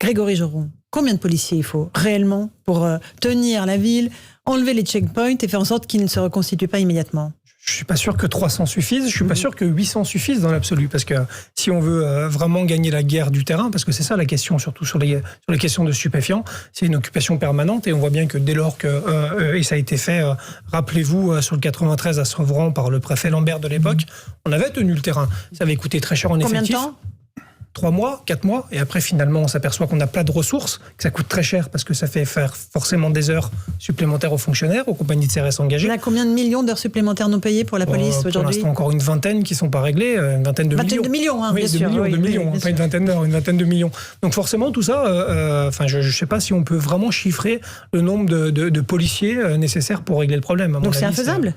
Grégory Joron, combien de policiers il faut réellement pour tenir la ville, enlever les checkpoints et faire en sorte qu'ils ne se reconstituent pas immédiatement ? Je suis pas sûr que 300 suffisent, je suis pas sûr que 800 suffisent dans l'absolu, parce que si on veut vraiment gagner la guerre du terrain, parce que c'est ça la question, surtout sur les questions de stupéfiants, c'est une occupation permanente, et on voit bien que dès lors que, et ça a été fait, rappelez-vous, sur le 93 à Sevran par le préfet Lambert de l'époque, on avait tenu le terrain. Ça avait coûté très cher en effectif. Combien de temps ? 3 mois, 4 mois, et après finalement on s'aperçoit qu'on n'a pas de ressources, que ça coûte très cher parce que ça fait faire forcément des heures supplémentaires aux fonctionnaires, aux compagnies de CRS engagées. Il y a combien de millions d'heures supplémentaires non payées pour la police aujourd'hui ? Pour l'instant encore une vingtaine qui ne sont pas réglées, une vingtaine de millions. De millions, hein, oui, bien sûr. De millions, pas une vingtaine d'heures, une vingtaine de millions. Donc forcément tout ça, je ne sais pas si on peut vraiment chiffrer le nombre de policiers nécessaires pour régler le problème. Donc c'est infaisable ?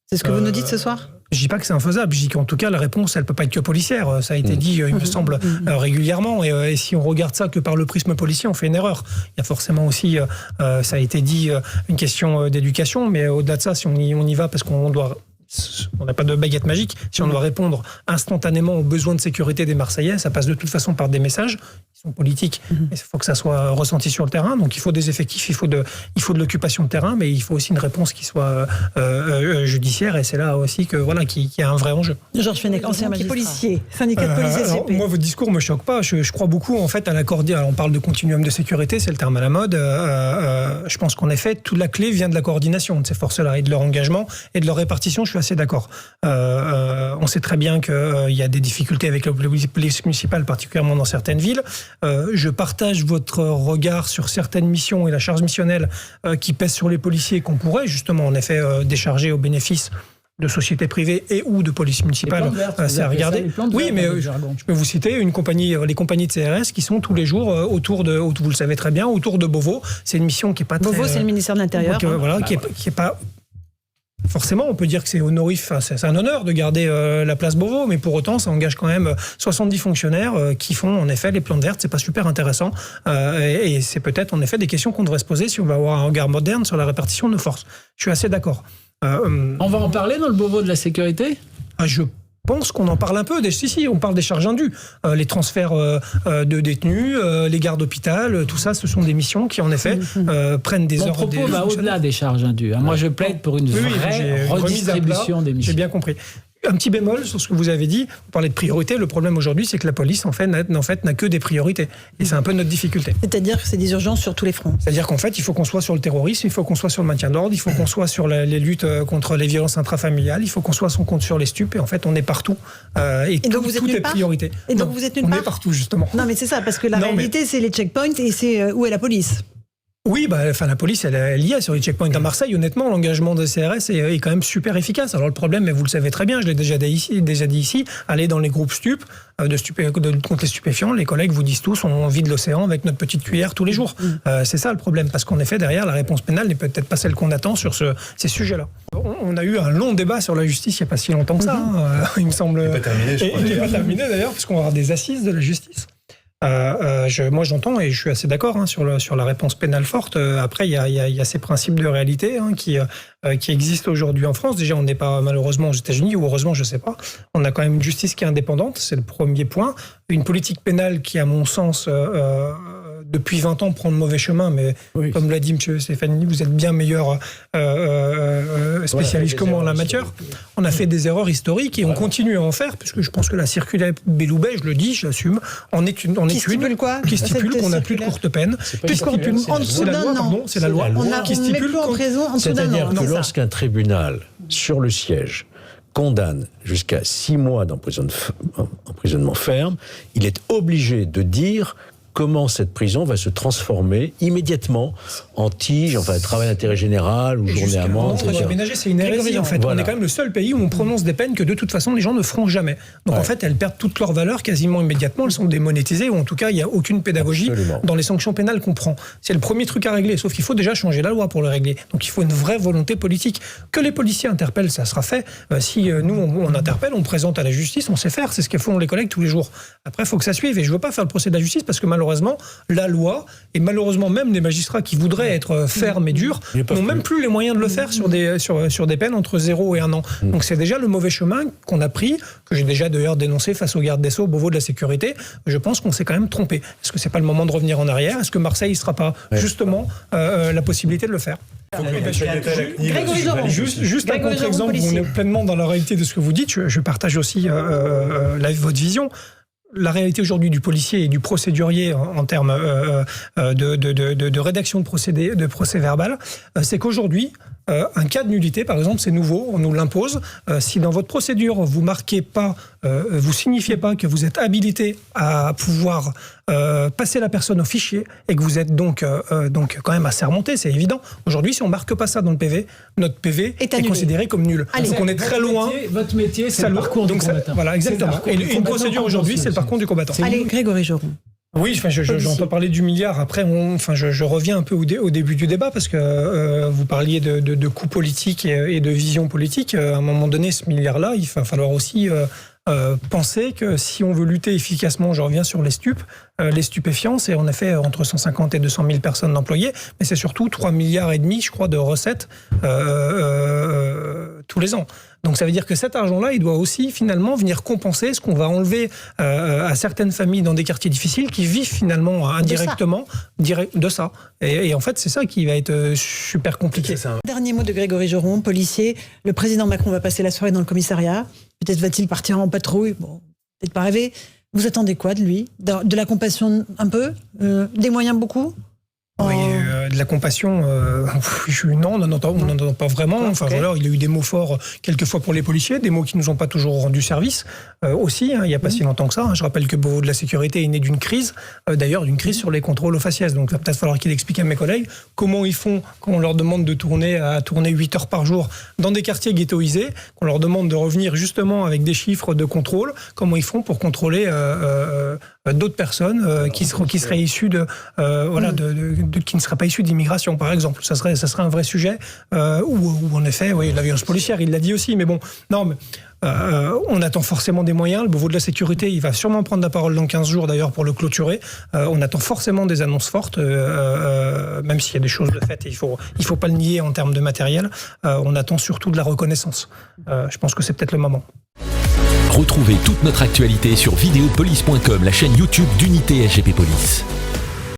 C'est ce que vous nous dites ce soir ? Je dis pas que c'est infaisable, je dis qu'en tout cas la réponse elle peut pas être que policière, ça a été dit il me semble régulièrement, et si on regarde ça que par le prisme policier on fait une erreur. Il y a forcément aussi, ça a été dit, une question d'éducation, mais au-delà de ça, si on y va parce qu'on n'a pas de baguette magique, si on doit répondre instantanément aux besoins de sécurité des Marseillais, ça passe de toute façon par des messages qui sont politiques, et il faut que ça soit ressenti sur le terrain, donc il faut des effectifs, il faut de l'occupation de terrain, mais il faut aussi une réponse qui soit judiciaire, et c'est là aussi que voilà, qu'il y a un vrai enjeu. Georges Fenech, ancien magistrat. Policier, syndicat de police SGP. Moi, votre discours me choque pas, je crois beaucoup en fait à la coordination. On parle de continuum de sécurité, c'est le terme à la mode, je pense qu'en effet, toute la clé vient de la coordination de ces forces-là, et de leur engagement, et de leur répartition, je suis assez d'accord. On sait très bien qu'il y a des difficultés avec la police municipale, particulièrement dans certaines villes. Je partage votre regard sur certaines missions et la charge missionnelle qui pèse sur les policiers, qu'on pourrait justement en effet décharger au bénéfice de sociétés privées et ou de police municipale. C'est à regarder. Oui, mais je peux vous citer les compagnies de CRS qui sont tous les jours autour de, vous le savez très bien, autour de Beauvau. C'est une mission qui est pas très... Beauvau, c'est le ministère de l'Intérieur. Qui est pas... Forcément, on peut dire que c'est honorif, c'est un honneur de garder la place Beauvau, mais pour autant, ça engage quand même 70 fonctionnaires qui font en effet les plantes vertes. C'est pas super intéressant, et c'est peut-être en effet des questions qu'on devrait se poser si on va avoir un regard moderne sur la répartition de nos forces. Je suis assez d'accord. On va en parler dans le Beauvau de la sécurité ? Je pense qu'on en parle un peu. Si, on parle des charges indues. Les transferts de détenus, les gardes d'hôpital, tout ça, ce sont des missions qui, en effet, prennent des heures. Mon propos va au-delà des charges indues. Moi, je plaide pour une vraie redistribution des missions. J'ai bien compris. Un petit bémol sur ce que vous avez dit, vous parlez de priorité. Le problème aujourd'hui, c'est que la police, en fait, n'a que des priorités. Et c'est un peu notre difficulté. C'est-à-dire que c'est des urgences sur tous les fronts. C'est-à-dire qu'en fait, il faut qu'on soit sur le terrorisme, il faut qu'on soit sur le maintien de l'ordre, il faut qu'on soit sur les luttes contre les violences intrafamiliales, il faut qu'on soit sur les stupes. Et en fait, on est partout. Et donc tout est priorité. Et donc vous êtes nulle part ? On est partout, justement. Non, mais c'est ça, parce que la réalité, c'est les checkpoints et c'est où est la police ? Oui, la police, elle y est sur les checkpoints à Marseille. Honnêtement, l'engagement des CRS est quand même super efficace. Alors le problème, mais vous le savez très bien, je l'ai déjà dit ici, aller dans les groupes stupes, contre les stupéfiants, les collègues vous disent tous, on vide l'océan avec notre petite cuillère tous les jours. C'est ça le problème, parce qu'en effet, derrière, la réponse pénale n'est peut-être pas celle qu'on attend sur ces sujets-là. On a eu un long débat sur la justice il n'y a pas si longtemps que ça, il me semble. Il n'est pas terminé, je crois. Il n'est pas terminé d'ailleurs, puisqu'on va avoir des assises de la justice. Moi j'entends et je suis assez d'accord sur la réponse pénale forte. Après il y a ces principes de réalité qui existent aujourd'hui en France. Déjà on n'est pas malheureusement aux États-Unis, ou heureusement je sais pas. On a quand même une justice qui est indépendante, c'est le premier point. Une politique pénale qui à mon sens depuis 20 ans prend le mauvais chemin, mais comme l'a dit M. Stéphanie, vous êtes bien meilleur spécialiste que moi en la matière. On a fait des erreurs historiques et on continue à en faire, puisque je pense que la circulaire Belloubet, je le dis, je l'assume, qui stipule qu'on n'a plus de courte peine. C'est la loi qui stipule en prison en dessous d'un an. C'est-à-dire que lorsqu'un tribunal, sur le siège, condamne jusqu'à 6 mois d'emprisonnement ferme, il est obligé de dire comment cette prison va se transformer immédiatement en tige, travail d'intérêt général ou journée amende. C'est une hérésie en fait. Voilà. On est quand même le seul pays où on prononce des peines que de toute façon les gens ne feront jamais. Donc en fait elles perdent toute leur valeur quasiment immédiatement, elles sont démonétisées, ou en tout cas il n'y a aucune pédagogie dans les sanctions pénales qu'on prend. C'est le premier truc à régler, sauf qu'il faut déjà changer la loi pour le régler. Donc il faut une vraie volonté politique. Que les policiers interpellent, ça sera fait. Si nous on interpelle, on présente à la justice, on sait faire, c'est ce que font les collègues tous les jours. Après il faut que ça suive, et je ne veux pas faire le procès de la justice parce que malheureusement malheureusement, la loi, et malheureusement même des magistrats qui voudraient être fermes et durs, n'ont même plus les moyens de le faire sur des peines entre 0 et 1 an. Donc c'est déjà le mauvais chemin qu'on a pris, que j'ai déjà d'ailleurs dénoncé face au garde des Sceaux, au Beauvau de la sécurité. Je pense qu'on s'est quand même trompé. Est-ce que c'est pas le moment de revenir en arrière ? Est-ce que Marseille ne sera pas justement la possibilité de le faire ? Grégory Joron. Juste un contre-exemple, on est pleinement dans la réalité de ce que vous dites. Je partage aussi votre vision. La réalité aujourd'hui du policier et du procédurier en termes de rédaction de procès verbal, c'est qu'aujourd'hui, un cas de nullité, par exemple, c'est nouveau, on nous l'impose. Si dans votre procédure, vous marquez pas, vous signifiez pas que vous êtes habilité à pouvoir passer la personne au fichier et que vous êtes donc quand même assermenté, c'est évident. Aujourd'hui, si on marque pas ça dans le PV, notre PV est considéré comme nul. Allez, donc on est très loin. Votre métier, c'est le parcours du combattant. Voilà, exactement. Et une procédure aujourd'hui, c'est le parcours du combattant. Allez, Grégory Joron. Oui, j'entends parler du milliard. Après, je reviens un peu au début du débat parce que vous parliez de coûts politiques et de vision politique. À un moment donné, ce milliard-là, il va falloir aussi penser que si on veut lutter efficacement, je reviens sur les stupéfiants, c'est en effet entre 150 et 200 000 personnes d'employés, mais c'est surtout 3,5 milliards, je crois, de recettes tous les ans. Donc ça veut dire que cet argent-là, il doit aussi finalement venir compenser ce qu'on va enlever à certaines familles dans des quartiers difficiles qui vivent finalement indirectement de ça. Et en fait, c'est ça qui va être super compliqué. Dernier mot de Grégory Joron, policier. Le président Macron va passer la soirée dans le commissariat. Peut-être va-t-il partir en patrouille. Bon, peut-être pas rêver. Vous attendez quoi de lui ? De la compassion un peu ? Des moyens beaucoup ? Oui, de la compassion, non, on n'en entend pas vraiment. Enfin, voilà, il a eu des mots forts quelquefois pour les policiers, des mots qui nous ont pas toujours rendu service aussi. Il n'y a pas si longtemps que ça. Je rappelle que Beauvau de la sécurité est né d'une crise, d'ailleurs d'une crise sur les contrôles aux faciès. Donc il va peut-être falloir qu'il explique à mes collègues comment ils font quand on leur demande de tourner 8 heures par jour dans des quartiers ghettoisés, qu'on leur demande de revenir justement avec des chiffres de contrôle, comment ils font pour contrôler d'autres personnes qui seraient issues qui ne seraient pas issues d'immigration, par exemple. Ça serait un vrai sujet où en effet, oui, la violence policière, il l'a dit aussi, mais bon, non, mais on attend forcément des moyens. Le Beauvau de la sécurité, il va sûrement prendre la parole dans 15 jours d'ailleurs pour le clôturer. On attend forcément des annonces fortes, même s'il y a des choses de fait, il faut pas le nier en termes de matériel. On attend surtout de la reconnaissance. Je pense que c'est peut-être le moment. Retrouvez toute notre actualité sur videopolice.com, la chaîne YouTube d'Unité SGP Police.